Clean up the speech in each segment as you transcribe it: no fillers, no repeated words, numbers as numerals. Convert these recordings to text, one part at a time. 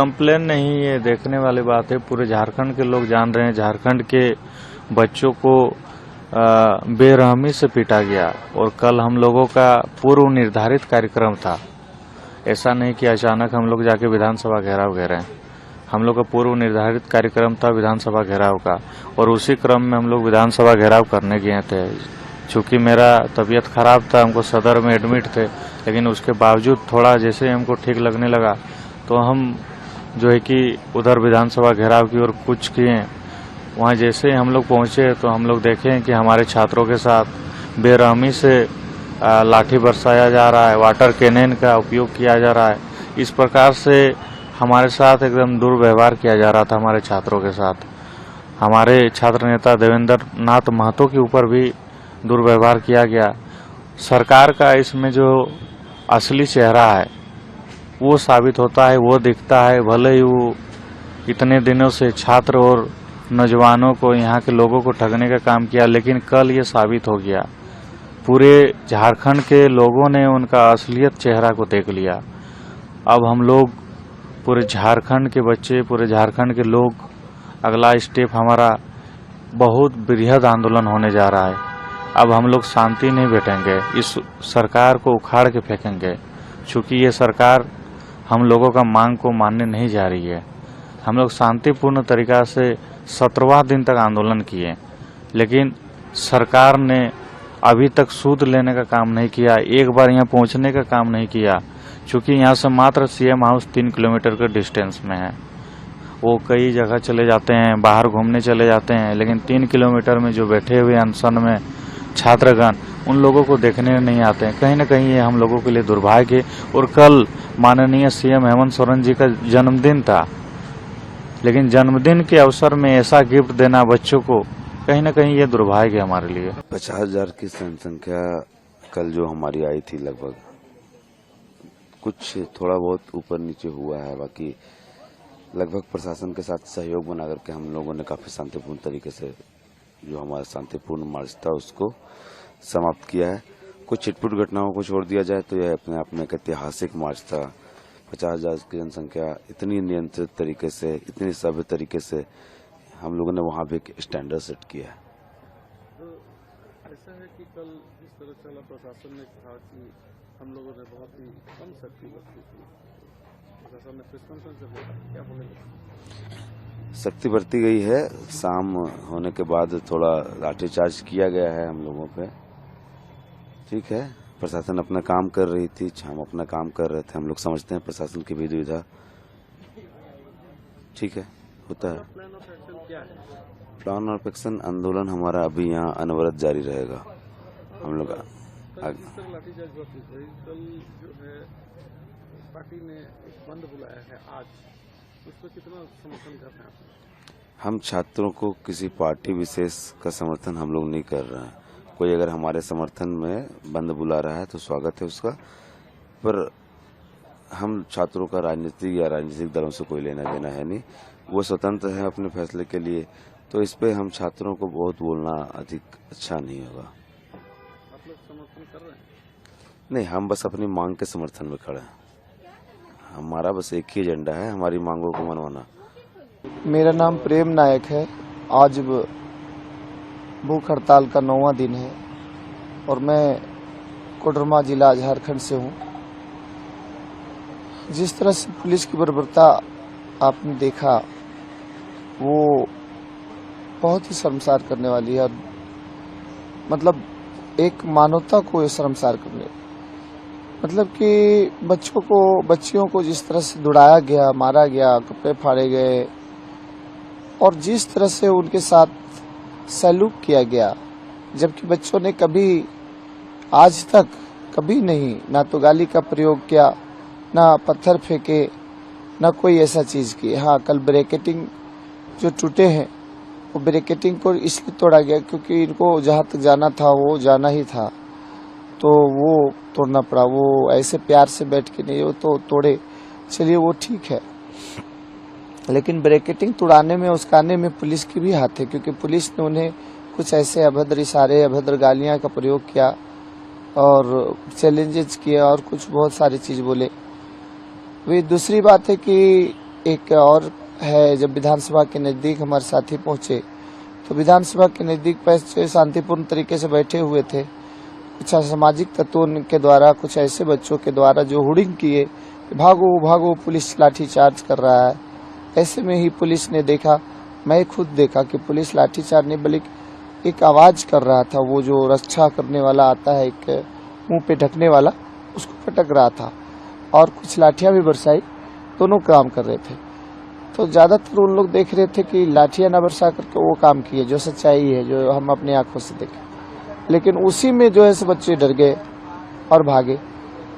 Complain नहीं, ये देखने वाली बात है। पूरे झारखंड के लोग जान रहे हैं, झारखंड के बच्चों को बेरहमी से पीटा गया और कल हम लोगों का पूर्व निर्धारित कार्यक्रम था। ऐसा नहीं कि अचानक हम लोग जाके विधानसभा घेराव घेरे हैं। हम लोग का पूर्व निर्धारित कार्यक्रम था विधानसभा घेराव का, और उसी क्रम में हम लोग विधानसभा घेराव करने गए थे। चूंकि मेरा तबीयत खराब था, हमको सदर में एडमिट थे, लेकिन उसके बावजूद थोड़ा जैसे ही हमको ठीक लगने लगा तो हम जो है कि उधर विधानसभा घेराव की ओर कूच किए। वहाँ जैसे ही हम लोग पहुँचे तो हम लोग देखें कि हमारे छात्रों के साथ बेरहमी से लाठी बरसाया जा रहा है, वाटर कैनन का उपयोग किया जा रहा है। इस प्रकार से हमारे साथ एकदम दुर्व्यवहार किया जा रहा था हमारे छात्रों के साथ। हमारे छात्र नेता देवेंद्र नाथ महतो के ऊपर भी दुर्व्यवहार किया गया। सरकार का इसमें जो असली चेहरा है वो साबित होता है, वो दिखता है। भले ही वो इतने दिनों से छात्र और नौजवानों को, यहाँ के लोगों को ठगने का काम किया, लेकिन कल ये साबित हो गया। पूरे झारखंड के लोगों ने उनका असलियत चेहरा को देख लिया। अब हम लोग पूरे झारखंड के बच्चे, पूरे झारखंड के लोग, अगला स्टेप हमारा बहुत बृहद आंदोलन होने जा रहा है। अब हम लोग शांति नहीं बैठेंगे, इस सरकार को उखाड़ के फेंकेंगे। चूंकि ये सरकार हम लोगों का मांग को मानने नहीं जा रही है। हम लोग शांतिपूर्ण तरीका से 17वां दिन तक आंदोलन किए, लेकिन सरकार ने अभी तक सूद लेने का काम नहीं किया, एक बार यहाँ पहुँचने का काम नहीं किया। चूंकि यहाँ से मात्र सीएम हाउस 3 किलोमीटर के डिस्टेंस में है। वो कई जगह चले जाते हैं, बाहर घूमने चले जाते हैं, लेकिन 3 किलोमीटर में जो बैठे हुए अनशन में छात्रगण, उन लोगों को देखने नहीं आते हैं। कहीं न कहीं ये हम लोगों के लिए दुर्भाग्य है। और कल माननीय सीएम हेमंत सोरेन जी का जन्मदिन था, लेकिन जन्मदिन के अवसर में ऐसा गिफ्ट देना बच्चों को, कहीं न कहीं ये दुर्भाग्य है हमारे लिए। 50,000 की जनसंख्या कल जो हमारी आई थी, लगभग कुछ थोड़ा बहुत ऊपर नीचे हुआ है। बाकी लगभग प्रशासन के साथ सहयोग बना करके हम लोगों ने काफी शांतिपूर्ण तरीके से जो हमारा शांतिपूर्ण मार्च था उसको समाप्त किया है। कुछ छिटपुट घटनाओं को छोड़ दिया जाए तो यह अपने आप में एक ऐतिहासिक मार्च था। 50,000 की जनसंख्या इतनी नियंत्रित तरीके से, इतनी सभ्य तरीके से हम लोगों ने वहां भी एक स्टैंडर्ड सेट किया है। तो ऐसा है कि कल जिस तरह चला, प्रशासन ने कहा कि हम लोगों ने बहुत ही कम शक्ति बरती थी, प्रशासन ने प्रेस कॉन्फ्रेंस से क्या बोलेंगे? शक्ति बरती गई है। शाम होने के बाद थोड़ा लाठीचार्ज किया गया है हम लोगों पे। ठीक है, प्रशासन अपना काम कर रही थी, हम अपना काम कर रहे थे। हम लोग समझते हैं प्रशासन की भी दुविधा, ठीक है, होता है। प्लान ऑफ एक्शन क्या है? प्लान ऑफ एक्शन आंदोलन हमारा अभी यहाँ अनवरत जारी रहेगा। हम लोग लाठीचार्ज हुआ, कल जो है पार्टी ने एक बंद बुलाया है आज, उस पर कितना समर्थन कर रहे हैं? हम छात्रों को किसी पार्टी विशेष का समर्थन हम लोग नहीं कर रहे हैं। कोई अगर हमारे समर्थन में बंद बुला रहा है तो स्वागत है उसका, पर हम छात्रों का राजनीतिक या राजनीतिक दलों से कोई लेना देना है नहीं। वो स्वतंत्र है अपने फैसले के लिए, तो इस पे हम छात्रों को बहुत बोलना अधिक अच्छा नहीं होगा। आप लोग समर्थन कर रहे हैं? नहीं, हम बस अपनी मांग के समर्थन में खड़े हैं। हमारा बस एक ही एजेंडा है, हमारी मांगों को मनवाना। मेरा नाम प्रेम नायक है। आज भूख हड़ताल का 9वां दिन है और मैं कोडरमा जिला झारखंड से हूँ। जिस तरह से पुलिस की बर्बरता आपने देखा, वो बहुत ही शर्मसार करने वाली है। मतलब एक मानवता को शर्मसार करने, मतलब कि बच्चियों को जिस तरह से दुड़ाया गया, मारा गया, कपड़े फाड़े गए और जिस तरह से उनके साथ सैल्यूट किया गया, जबकि बच्चों ने कभी आज तक कभी नहीं, ना तो गाली का प्रयोग किया, ना पत्थर फेंके, ना कोई ऐसा चीज की। हाँ, कल ब्रैकेटिंग जो टूटे हैं, वो ब्रैकेटिंग को इसलिए तोड़ा गया क्योंकि इनको जहाँ तक जाना था वो जाना ही था, तो वो तोड़ना पड़ा। वो ऐसे प्यार से बैठ के नहीं, वो तो तोड़े, चलिए वो ठीक है। लेकिन ब्रैकेटिंग तोड़ाने में, उसकाने में पुलिस की भी हाथ है, क्योंकि पुलिस ने उन्हें कुछ ऐसे अभद्र इशारे, अभद्र गालियां का प्रयोग किया और चैलेंजेस किए और कुछ बहुत सारी चीज बोले। वे दूसरी बात है कि एक और है, जब विधानसभा के नजदीक हमारे साथी पहुंचे तो विधानसभा के नजदीक पैसे शांतिपूर्ण तरीके से बैठे हुए थे। कुछ असामाजिक तत्वों के द्वारा, कुछ ऐसे बच्चों के द्वारा जो हुडिंग किए, भागो भागो, पुलिस लाठी चार्ज कर रहा है। ऐसे में ही पुलिस ने देखा, मैं खुद देखा कि पुलिस लाठी चार्ज नहीं बल्कि एक आवाज कर रहा था। वो जो रक्षा करने वाला आता है, एक मुंह पे ढकने वाला, उसको पटक रहा था और कुछ लाठियां भी बरसाई। दोनों काम कर रहे थे। तो ज्यादातर उन लोग देख रहे थे कि लाठियां न बरसा करके वो काम किए जो सच्चाई है, जो हम अपनी आंखों से देखे। लेकिन उसी में जो है से बच्चे डर गए और भागे।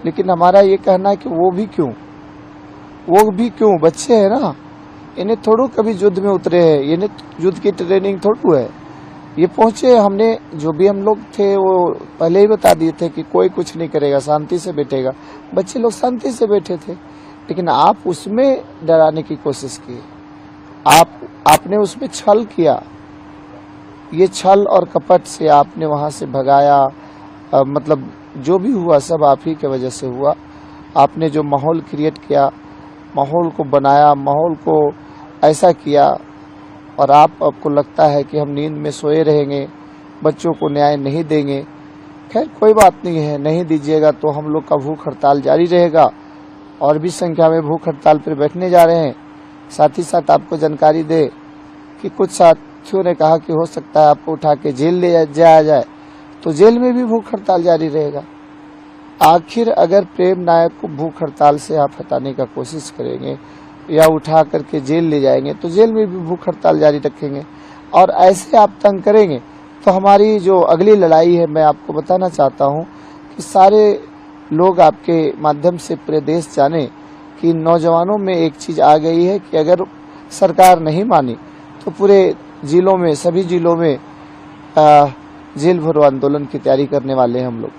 लेकिन हमारा ये कहना है कि वो भी क्यों बच्चे हैं ना, इन्हें थोड़ो कभी युद्ध में उतरे हैं, इन्हें युद्ध की ट्रेनिंग थोड़ो है। ये पहुंचे, हमने जो भी हम लोग थे वो पहले ही बता दिए थे कि कोई कुछ नहीं करेगा, शांति से बैठेगा। बच्चे लोग शांति से बैठे थे, लेकिन आप उसमें डराने की कोशिश की, आपने उसमें छल किया। ये छल और कपट से आपने वहां से भगाया। मतलब जो भी हुआ सब आप ही के वजह से हुआ। आपने जो माहौल क्रिएट किया, माहौल को बनाया, माहौल को ऐसा किया, और आपको लगता है कि हम नींद में सोए रहेंगे, बच्चों को न्याय नहीं देंगे। खैर कोई बात नहीं है, नहीं दीजिएगा तो हम लोग का भूख हड़ताल जारी रहेगा। और भी संख्या में भूख हड़ताल पर बैठने जा रहे हैं। साथ ही साथ आपको जानकारी दे कि कुछ साथियों ने कहा कि हो सकता है आपको उठा के जेल ले जाया जाए, तो जेल में भी भूख हड़ताल जारी रहेगा। आखिर अगर प्रेम नायक को भूख हड़ताल से आप हटाने का कोशिश करेंगे या उठा करके जेल ले जाएंगे, तो जेल में भी भूख हड़ताल जारी रखेंगे। और ऐसे आप तंग करेंगे तो हमारी जो अगली लड़ाई है, मैं आपको बताना चाहता हूं कि सारे लोग आपके माध्यम से पूरे देश जाने कि नौजवानों में एक चीज आ गई है कि अगर सरकार नहीं मानी तो पूरे जिलों में, सभी जिलों में जेल भरो आंदोलन की तैयारी करने वाले हैं हम लोग।